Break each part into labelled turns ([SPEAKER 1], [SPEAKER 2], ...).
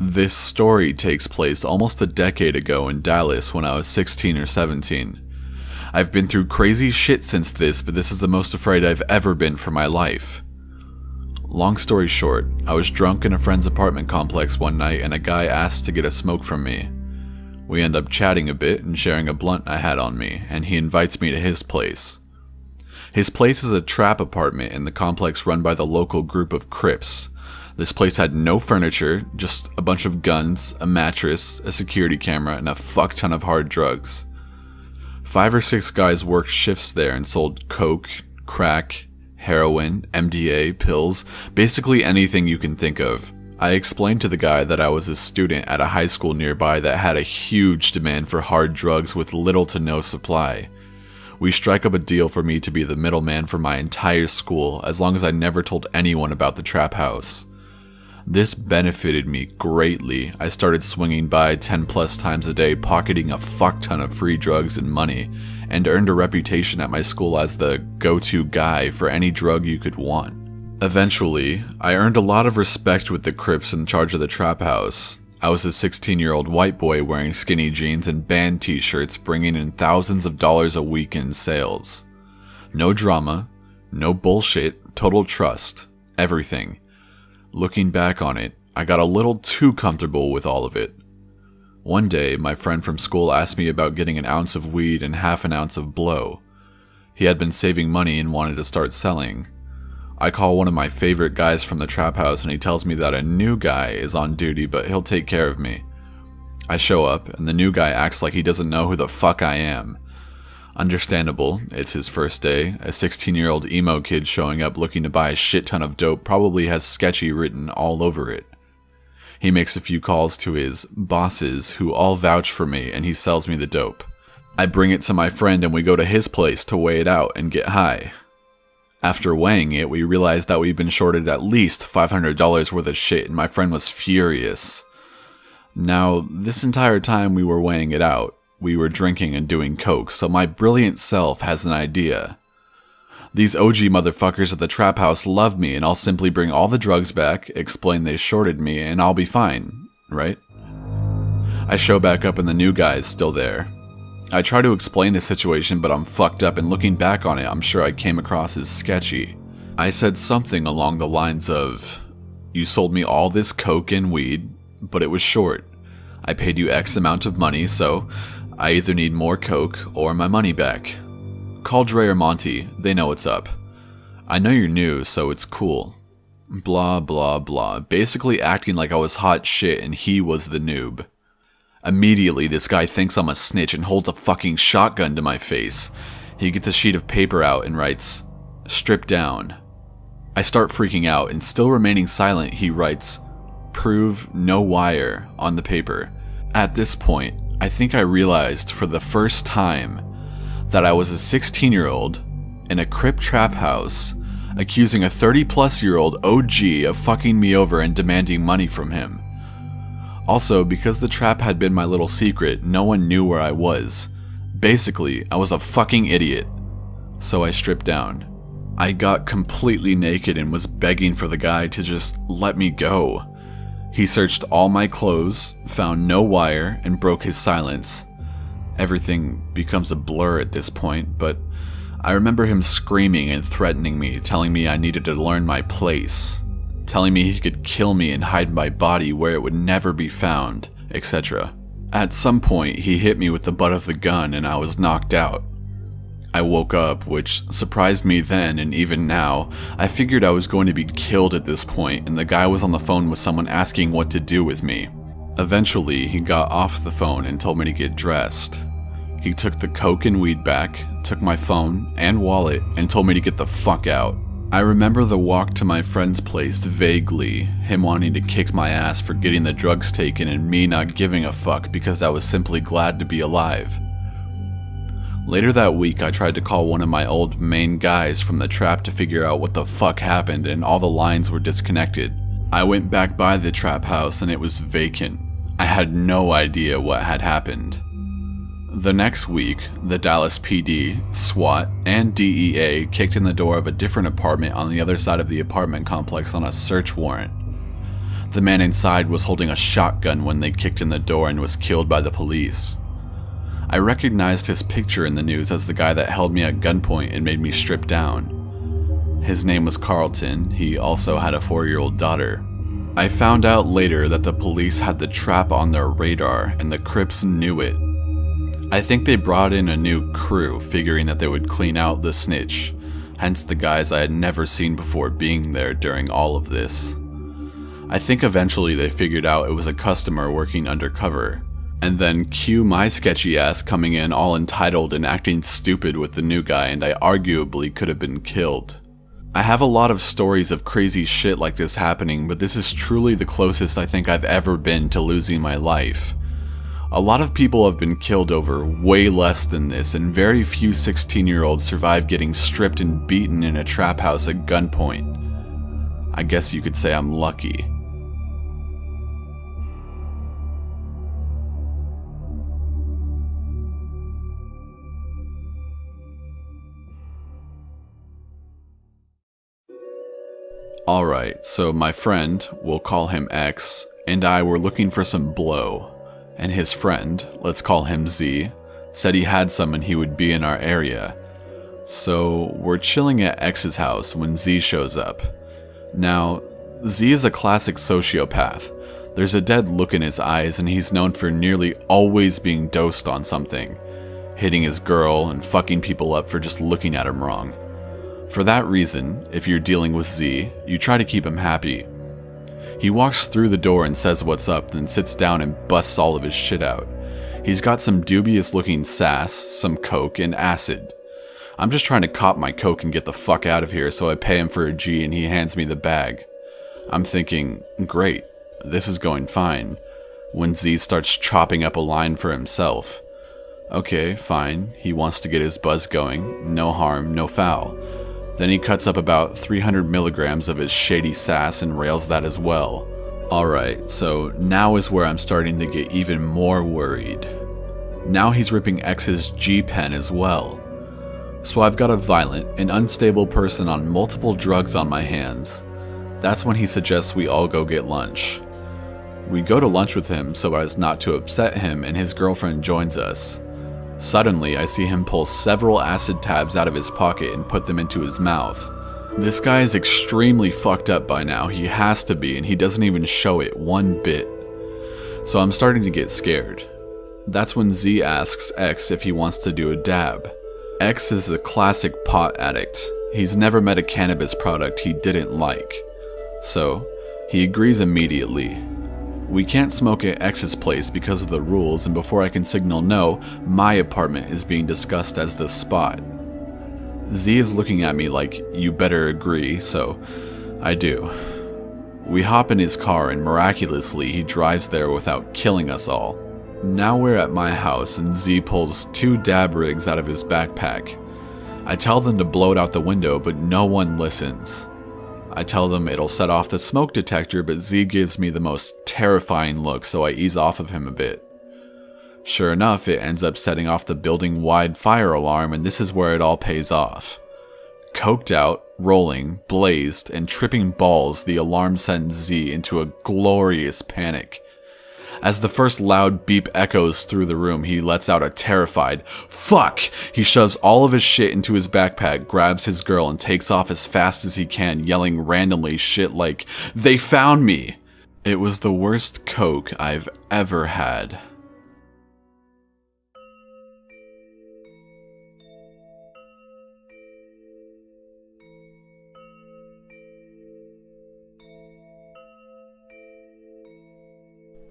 [SPEAKER 1] This story takes place almost a decade ago in Dallas when I was 16 or 17. I've been through crazy shit since this, but this is the most afraid I've ever been for my life. Long story short, I was drunk in a friend's apartment complex one night and a guy asked to get a smoke from me. We end up chatting a bit and sharing a blunt I had on me, and he invites me to his place. His place is a trap apartment in the complex run by the local group of Crips. This place had no furniture, just a bunch of guns, a mattress, a security camera, and a fuck ton of hard drugs. 5 or 6 guys worked shifts there and sold coke, crack, heroin, MDA, pills, basically anything you can think of. I explained to the guy that I was a student at a high school nearby that had a huge demand for hard drugs with little to no supply. We strike up a deal for me to be the middleman for my entire school as long as I never told anyone about the trap house. This benefited me greatly. I started swinging by 10 plus times a day, pocketing a fuck ton of free drugs and money, and earned a reputation at my school as the go-to guy for any drug you could want. Eventually, I earned a lot of respect with the Crips in charge of the trap house. I was a 16-year-old white boy wearing skinny jeans and band t-shirts, bringing in thousands of dollars a week in sales. No drama, no bullshit, total trust, everything. Looking back on it, I got a little too comfortable with all of it. One day, my friend from school asked me about getting an ounce of weed and half an ounce of blow. He had been saving money and wanted to start selling. I call one of my favorite guys from the trap house and he tells me that a new guy is on duty but he'll take care of me. I show up and the new guy acts like he doesn't know who the fuck I am. Understandable, it's his first day. A 16-year-old emo kid showing up looking to buy a shit ton of dope probably has sketchy written all over it. He makes a few calls to his bosses who all vouch for me and he sells me the dope. I bring it to my friend and we go to his place to weigh it out and get high. After weighing it, we realized that we'd been shorted at least $500 worth of shit and my friend was furious. Now, this entire time we were weighing it out, we were drinking and doing coke, so my brilliant self has an idea. These OG motherfuckers at the trap house love me and I'll simply bring all the drugs back, explain they shorted me, and I'll be fine, right? I show back up and the new guy's still there. I try to explain the situation, but I'm fucked up and looking back on it, I'm sure I came across as sketchy. I said something along the lines of, "You sold me all this coke and weed, but it was short. I paid you X amount of money, so I either need more coke or my money back. Call Dre or Monty, they know what's up. I know you're new, so it's cool." Blah blah blah, basically acting like I was hot shit and he was the noob. Immediately, this guy thinks I'm a snitch and holds a fucking shotgun to my face. He gets a sheet of paper out and writes, "Strip down." I start freaking out and still remaining silent, he writes, "Prove no wire" on the paper. At this point, I think I realized for the first time that I was a 16-year-old in a Crip trap house accusing a 30-plus-year-old OG of fucking me over and demanding money from him. Also, because the trap had been my little secret, no one knew where I was. Basically, I was a fucking idiot. So I stripped down. I got completely naked and was begging for the guy to just let me go. He searched all my clothes, found no wire, and broke his silence. Everything becomes a blur at this point, but I remember him screaming and threatening me, telling me I needed to learn my place, telling me he could kill me and hide my body where it would never be found, etc. At some point, he hit me with the butt of the gun and I was knocked out. I woke up, which surprised me then, and even now, I figured I was going to be killed at this point, and the guy was on the phone with someone asking what to do with me. Eventually, he got off the phone and told me to get dressed. He took the coke and weed back, took my phone and wallet, and told me to get the fuck out. I remember the walk to my friend's place vaguely, him wanting to kick my ass for getting the drugs taken and me not giving a fuck because I was simply glad to be alive. Later that week, I tried to call one of my old main guys from the trap to figure out what the fuck happened and all the lines were disconnected. I went back by the trap house and it was vacant. I had no idea what had happened. The next week, the Dallas PD, SWAT, and DEA kicked in the door of a different apartment on the other side of the apartment complex on a search warrant. The man inside was holding a shotgun when they kicked in the door and was killed by the police. I recognized his picture in the news as the guy that held me at gunpoint and made me strip down. His name was Carlton. He also had a 4-year-old daughter. I found out later that the police had the trap on their radar and the Crips knew it. I think they brought in a new crew, figuring that they would clean out the snitch, hence the guys I had never seen before being there during all of this. I think eventually they figured out it was a customer working undercover, and then cue my sketchy ass coming in all entitled and acting stupid with the new guy, and I arguably could have been killed. I have a lot of stories of crazy shit like this happening, but this is truly the closest I think I've ever been to losing my life. A lot of people have been killed over way less than this, and very few 16-year-olds survive getting stripped and beaten in a trap house at gunpoint. I guess you could say I'm lucky. Alright, so my friend, we'll call him X, and I were looking for some blow. And his friend, let's call him Z, said he had some and he would be in our area. So we're chilling at X's house when Z shows up. Now, Z is a classic sociopath. There's a dead look in his eyes and he's known for nearly always being dosed on something, hitting his girl and fucking people up for just looking at him wrong. For that reason, if you're dealing with Z, you try to keep him happy. He walks through the door and says what's up, then sits down and busts all of his shit out. He's got some dubious looking sass, some coke, and acid. I'm just trying to cop my coke and get the fuck out of here, so I pay him for a G and he hands me the bag. I'm thinking, great, this is going fine, when Z starts chopping up a line for himself. Okay, fine, he wants to get his buzz going, no harm, no foul. Then he cuts up about 300 milligrams of his shady sass and rails that as well. Alright, so now is where I'm starting to get even more worried. Now he's ripping X's G-pen as well. So I've got a violent and unstable person on multiple drugs on my hands. That's when he suggests we all go get lunch. We go to lunch with him so as not to upset him, and his girlfriend joins us. Suddenly, I see him pull several acid tabs out of his pocket and put them into his mouth. This guy is extremely fucked up by now, he has to be, and he doesn't even show it one bit. So I'm starting to get scared. That's when Z asks X if he wants to do a dab. X is a classic pot addict. He's never met a cannabis product he didn't like. So, he agrees immediately. We can't smoke at X's place because of the rules, and before I can signal no, my apartment is being discussed as the spot. Z is looking at me like, you better agree, so I do. We hop in his car and miraculously he drives there without killing us all. Now we're at my house and Z pulls 2 dab rigs out of his backpack. I tell them to blow it out the window, but no one listens. I tell them it'll set off the smoke detector, but Z gives me the most terrifying look, so I ease off of him a bit. Sure enough, it ends up setting off the building-wide fire alarm, and this is where it all pays off. Coked out, rolling, blazed, and tripping balls, the alarm sends Z into a glorious panic. As the first loud beep echoes through the room, he lets out a terrified, "Fuck!" He shoves all of his shit into his backpack, grabs his girl, and takes off as fast as he can, yelling randomly shit like, "They found me!" It was the worst coke I've ever had.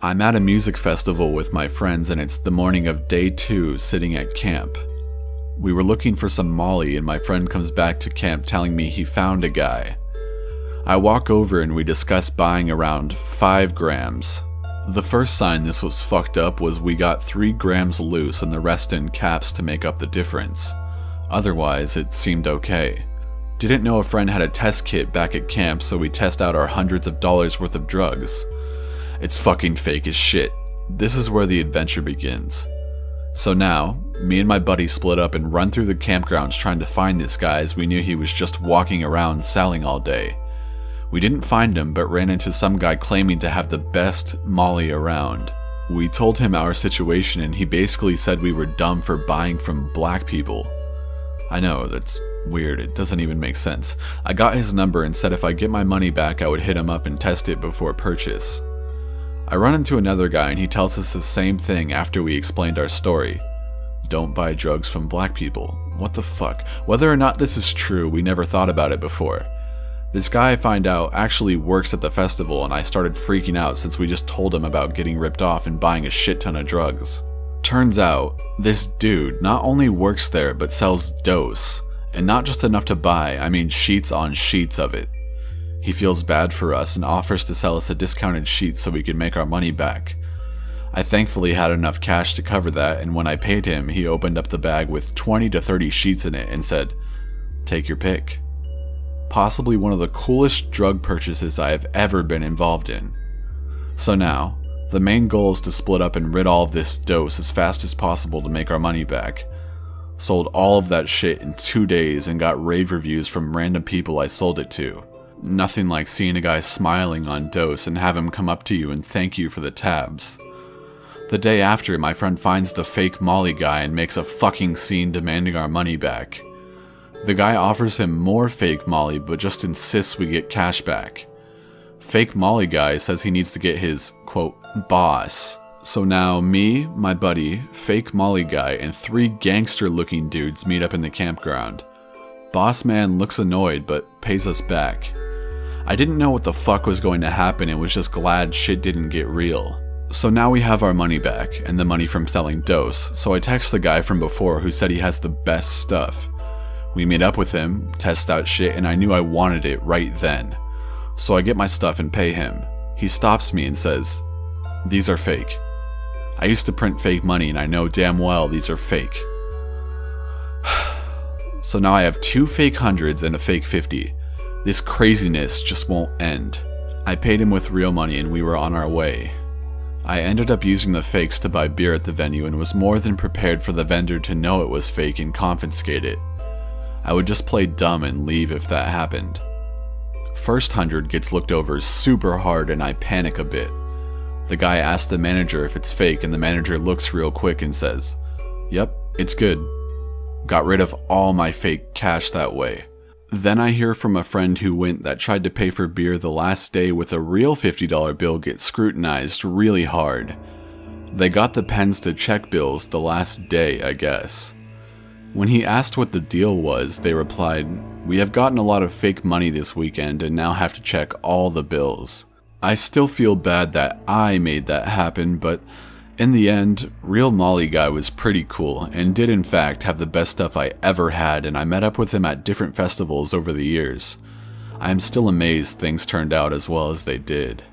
[SPEAKER 1] I'm at a music festival with my friends and it's the morning of day 2 sitting at camp. We were looking for some Molly and my friend comes back to camp telling me he found a guy. I walk over and we discuss buying around 5 grams. The first sign this was fucked up was we got 3 grams loose and the rest in caps to make up the difference. Otherwise, it seemed okay. Didn't know a friend had a test kit back at camp, so we test out our hundreds of dollars worth of drugs. It's fucking fake as shit. This is where the adventure begins. So now, me and my buddy split up and run through the campgrounds trying to find this guy as we knew he was just walking around selling all day. We didn't find him, but ran into some guy claiming to have the best Molly around. We told him our situation and he basically said we were dumb for buying from black people. I know, that's weird, it doesn't even make sense. I got his number and said if I get my money back I would hit him up and test it before purchase. I run into another guy and he tells us the same thing after we explained our story. Don't buy drugs from black people. What the fuck? Whether or not this is true, we never thought about it before. This guy, I find out, actually works at the festival and I started freaking out since we just told him about getting ripped off and buying a shit ton of drugs. Turns out, this dude not only works there but sells dose. And not just enough to buy, I mean sheets on sheets of it. He feels bad for us and offers to sell us a discounted sheet so we can make our money back. I thankfully had enough cash to cover that, and when I paid him, he opened up the bag with 20 to 30 sheets in it and said, "Take your pick." Possibly one of the coolest drug purchases I have ever been involved in. So now, the main goal is to split up and rid all of this dose as fast as possible to make our money back. Sold all of that shit in 2 days and got rave reviews from random people I sold it to. Nothing like seeing a guy smiling on dose and have him come up to you and thank you for the tabs. The day after, my friend finds the fake Molly guy and makes a fucking scene demanding our money back. The guy offers him more fake Molly but just insists we get cash back. Fake Molly guy says he needs to get his, quote, boss. So now me, my buddy, fake Molly guy, and 3 gangster looking dudes meet up in the campground. Boss man looks annoyed but pays us back. I didn't know what the fuck was going to happen and was just glad shit didn't get real. So now we have our money back, and the money from selling dose, so I text the guy from before who said he has the best stuff. We meet up with him, test out shit, and I knew I wanted it right then. So I get my stuff and pay him. He stops me and says, "These are fake. I used to print fake money and I know damn well these are fake." So now I have 2 fake hundreds and a fake 50. This craziness just won't end. I paid him with real money and we were on our way. I ended up using the fakes to buy beer at the venue and was more than prepared for the vendor to know it was fake and confiscate it. I would just play dumb and leave if that happened. First 100 gets looked over super hard and I panic a bit. The guy asks the manager if it's fake and the manager looks real quick and says, "Yep, it's good." Got rid of all my fake cash that way. Then I hear from a friend who went that tried to pay for beer the last day with a real $50 bill get scrutinized really hard. They got the pens to check bills the last day, I guess. When he asked what the deal was, they replied, "We have gotten a lot of fake money this weekend and now have to check all the bills." I still feel bad that I made that happen, but in the end, real Molly guy was pretty cool and did in fact have the best stuff I ever had, and I met up with him at different festivals over the years. I am still amazed things turned out as well as they did.